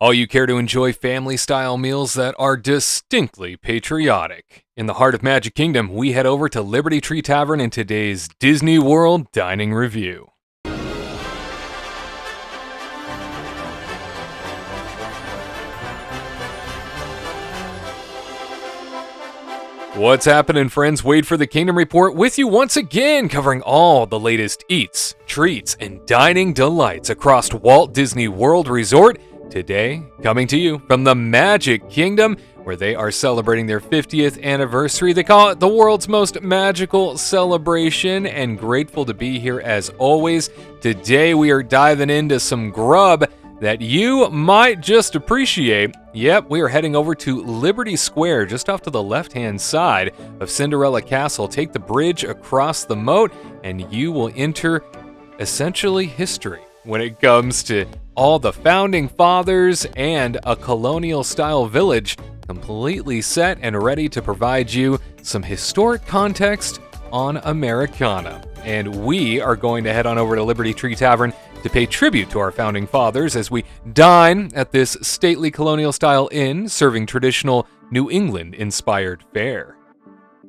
All you care to enjoy family-style meals that are distinctly patriotic. In the heart of Magic Kingdom, we head over to Liberty Tree Tavern in today's Disney World Dining Review. What's happening, friends? Wade for the Kingdom Report with you once again, covering all the latest eats, treats, and dining delights across Walt Disney World Resort. Today, coming to you from the Magic Kingdom, where they are celebrating their 50th anniversary. They call it the world's most magical celebration, and grateful to be here as always. Today, we are diving into some grub that you might just appreciate. Yep, we are heading over to Liberty Square, just off to the left-hand side of Cinderella Castle. Take the bridge across the moat, and you will enter essentially history when it comes to all the founding fathers and a colonial-style village completely set and ready to provide you some historic context on Americana. And we are going to head on over to Liberty Tree Tavern to pay tribute to our founding fathers as we dine at this stately colonial-style inn serving traditional New England-inspired fare.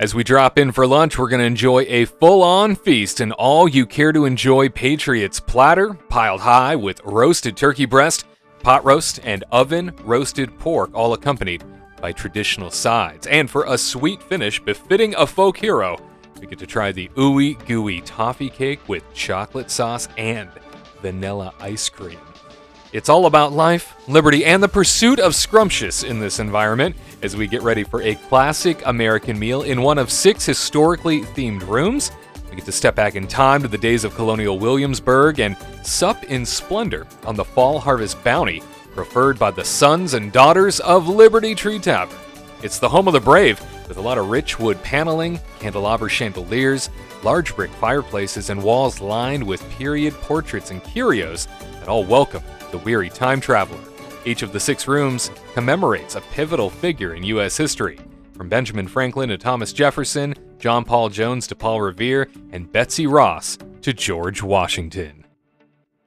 As we drop in for lunch, we're going to enjoy a full-on feast, and all you care to enjoy Patriots Platter, piled high with roasted turkey breast, pot roast, and oven-roasted pork, all accompanied by traditional sides. And for a sweet finish befitting a folk hero, we get to try the Ooey Gooey Toffee Cake with chocolate sauce and vanilla ice cream. It's all about life, liberty, and the pursuit of scrumptious in this environment as we get ready for a classic American meal in one of 6 historically themed rooms. We get to step back in time to the days of colonial Williamsburg and sup in splendor on the fall harvest bounty preferred by the sons and daughters of Liberty Tree Tavern. It's the home of the brave, with a lot of rich wood paneling, candelabra chandeliers, large brick fireplaces, and walls lined with period portraits and curios that all welcome the weary time traveler. Each of the 6 rooms commemorates a pivotal figure in U.S. history, from Benjamin Franklin to Thomas Jefferson, John Paul Jones to Paul Revere, and Betsy Ross to George Washington.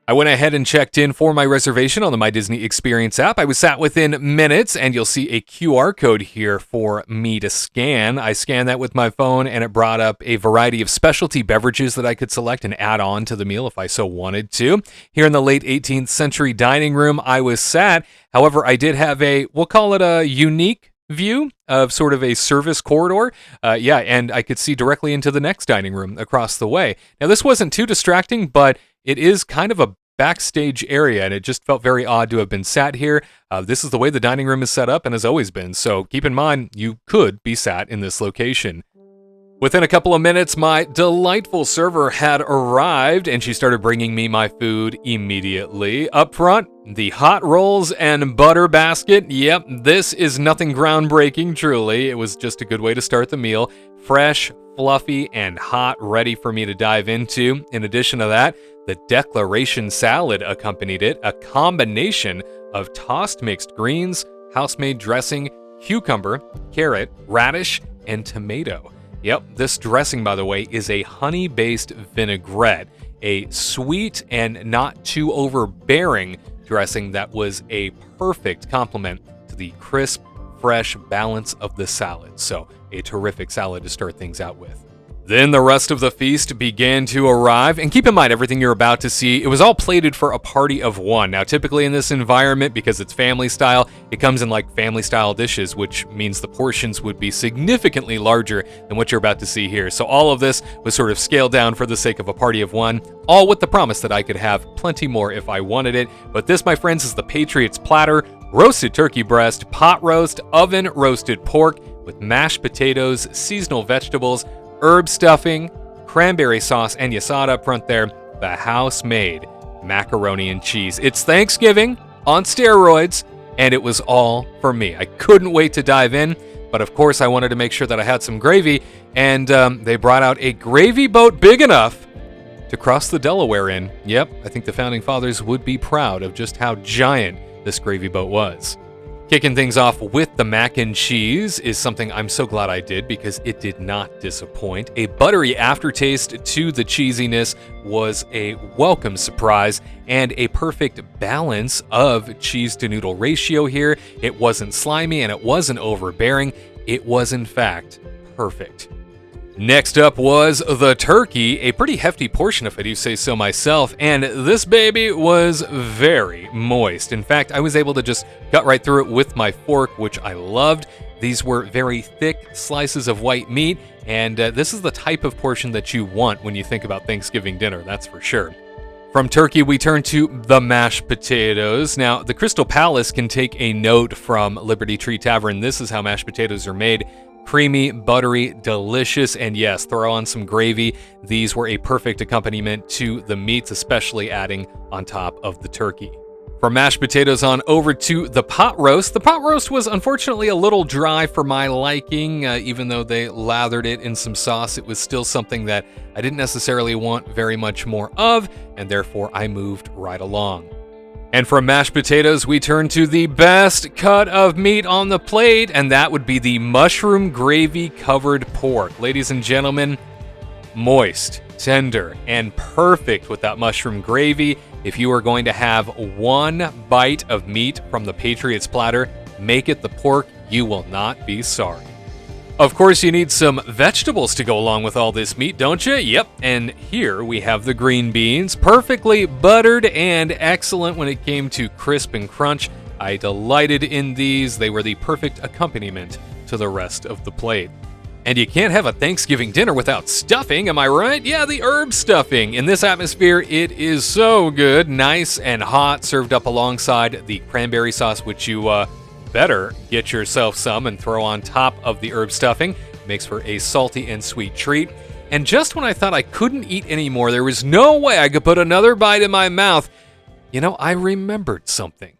I went ahead and checked in for my reservation on the My Disney Experience app. I was sat within minutes, and you'll see a QR code here for me to scan. I scanned that with my phone, and it brought up a variety of specialty beverages that I could select and add on to the meal if I so wanted to. Here in the late 18th century dining room, I was sat. However, I did have we'll call it a unique view of sort of a service corridor. And I could see directly into the next dining room across the way. Now, this wasn't too distracting, but it is kind of a backstage area, and it just felt very odd to have been sat here. This is the way the dining room is set up and has always been, so keep in mind you could be sat in this location. Within a couple of minutes, my delightful server had arrived, and she started bringing me my food immediately. Up front, the hot rolls and butter basket. Yep, this is nothing groundbreaking, truly. It was just a good way to start the meal. Fresh, fluffy, and hot, ready for me to dive into. In addition to that, the Declaration salad accompanied it, a combination of tossed mixed greens, house-made dressing, cucumber, carrot, radish, and tomato. Yep, this dressing, by the way, is a honey-based vinaigrette, a sweet and not too overbearing dressing that was a perfect complement to the crisp, fresh balance of the salad. So, a terrific salad to start things out with. Then the rest of the feast began to arrive, and keep in mind everything you're about to see, it was all plated for a party of one. Now, typically in this environment, because it's family style, it comes in like family style dishes, which means the portions would be significantly larger than what you're about to see here. So all of this was sort of scaled down for the sake of a party of one, all with the promise that I could have plenty more if I wanted it. But this, my friends, is the Patriots Platter, roasted turkey breast, pot roast, oven roasted pork with mashed potatoes, seasonal vegetables, herb stuffing, cranberry sauce, and you saw it up front there, the house-made macaroni and cheese. It's Thanksgiving on steroids, and it was all for me. I couldn't wait to dive in, but of course I wanted to make sure that I had some gravy, and they brought out a gravy boat big enough to cross the Delaware in. Yep, I think the Founding Fathers would be proud of just how giant this gravy boat was. Kicking things off with the mac and cheese is something I'm so glad I did because it did not disappoint. A buttery aftertaste to the cheesiness was a welcome surprise and a perfect balance of cheese to noodle ratio here. It wasn't slimy and it wasn't overbearing. It was, in fact, perfect. Next up was the turkey, a pretty hefty portion if I do say so myself, and this baby was very moist. In fact, I was able to just cut right through it with my fork, which I loved. These were very thick slices of white meat, and this is the type of portion that you want when you think about Thanksgiving dinner, that's for sure. From turkey, we turn to the mashed potatoes. Now, the Crystal Palace can take a note from Liberty Tree Tavern. This is how mashed potatoes are made. Creamy, buttery, delicious, and yes, throw on some gravy. These were a perfect accompaniment to the meats, especially adding on top of the turkey. From mashed potatoes on over to the pot roast. The pot roast was unfortunately a little dry for my liking. Even though they lathered it in some sauce, it was still something that I didn't necessarily want very much more of, and therefore I moved right along. And from mashed potatoes, we turn to the best cut of meat on the plate, and that would be the mushroom gravy covered pork. Ladies and gentlemen, moist, tender, and perfect with that mushroom gravy. If you are going to have one bite of meat from the Patriots platter, make it the pork. You will not be sorry. Of course, you need some vegetables to go along with all this meat, don't you? Yep, and here we have the green beans, perfectly buttered and excellent when it came to crisp and crunch. I delighted in these. They were the perfect accompaniment to the rest of the plate. And you can't have a Thanksgiving dinner without stuffing, am I right? Yeah, the herb stuffing. In this atmosphere, it is so good, nice and hot, served up alongside the cranberry sauce, which you better get yourself some and throw on top of the herb stuffing. Makes for a salty and sweet treat. And just when I thought I couldn't eat anymore, there was no way I could put another bite in my mouth, I remembered something.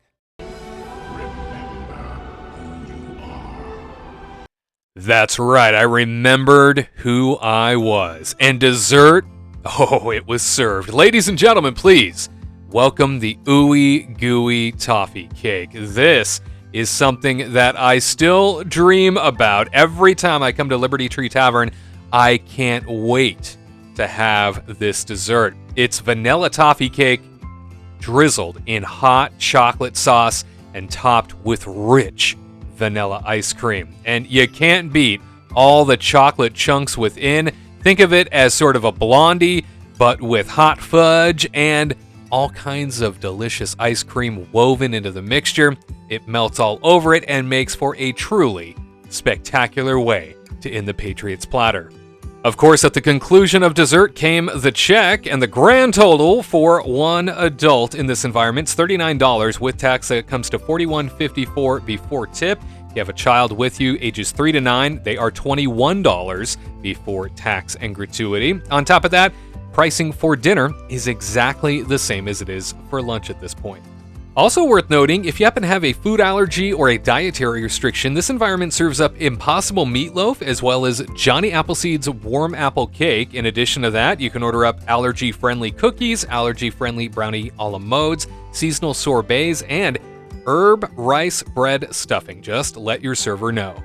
That's right, I remembered who I was. And dessert, it was served. Ladies and gentlemen, please welcome the Ooey Gooey Toffee Cake. This is something that I still dream about. Every time I come to Liberty Tree Tavern, I can't wait to have this dessert. It's vanilla toffee cake drizzled in hot chocolate sauce and topped with rich vanilla ice cream. And you can't beat all the chocolate chunks within. Think of it as sort of a blondie, but with hot fudge and all kinds of delicious ice cream woven into the mixture. It melts all over it and makes for a truly spectacular way to end the Patriots platter. Of course, at the conclusion of dessert came the check, and the grand total for one adult in this environment is $39 with tax. That comes to $41.54 before tip. If you have a child with you, ages 3 to 9, they are $21 before tax and gratuity. On top of that, pricing for dinner is exactly the same as it is for lunch at this point. Also worth noting, if you happen to have a food allergy or a dietary restriction, this environment serves up Impossible Meatloaf as well as Johnny Appleseed's Warm Apple Cake. In addition to that, you can order up allergy-friendly cookies, allergy-friendly brownie a la modes, seasonal sorbets, and herb rice bread stuffing. Just let your server know.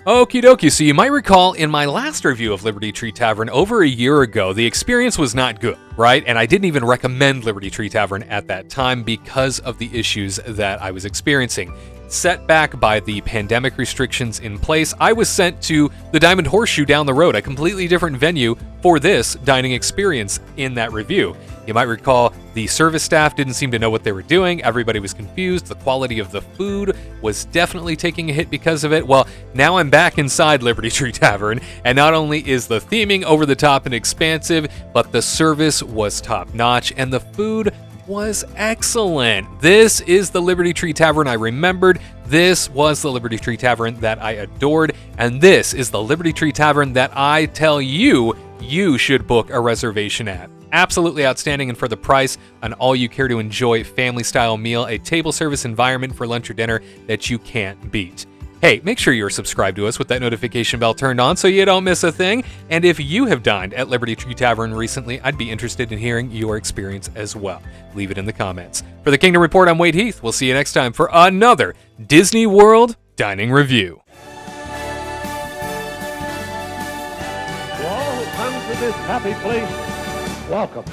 Okie dokie, so you might recall in my last review of Liberty Tree Tavern over a year ago, the experience was not good, right? And I didn't even recommend Liberty Tree Tavern at that time because of the issues that I was experiencing. Set back by the pandemic restrictions in place, I was sent to the Diamond Horseshoe down the road, a completely different venue for this dining experience in that review. You might recall the service staff didn't seem to know what they were doing. Everybody was confused. The quality of the food was definitely taking a hit because of it. Well, now I'm back inside Liberty Tree Tavern, and not only is the theming over the top and expansive, but the service was top-notch, and the food was excellent. This is the Liberty Tree Tavern I remembered. This was the Liberty Tree Tavern that I adored, and this is the Liberty Tree Tavern that I tell you should book a reservation at. Absolutely outstanding, and for the price, an all-you-care-to-enjoy family-style meal, a table service environment for lunch or dinner that you can't beat. Hey, make sure you're subscribed to us with that notification bell turned on so you don't miss a thing. And if you have dined at Liberty Tree Tavern recently, I'd be interested in hearing your experience as well. Leave it in the comments. For the Kingdom Report, I'm Wade Heath. We'll see you next time for another Disney World Dining Review. To all who come to this happy place, welcome.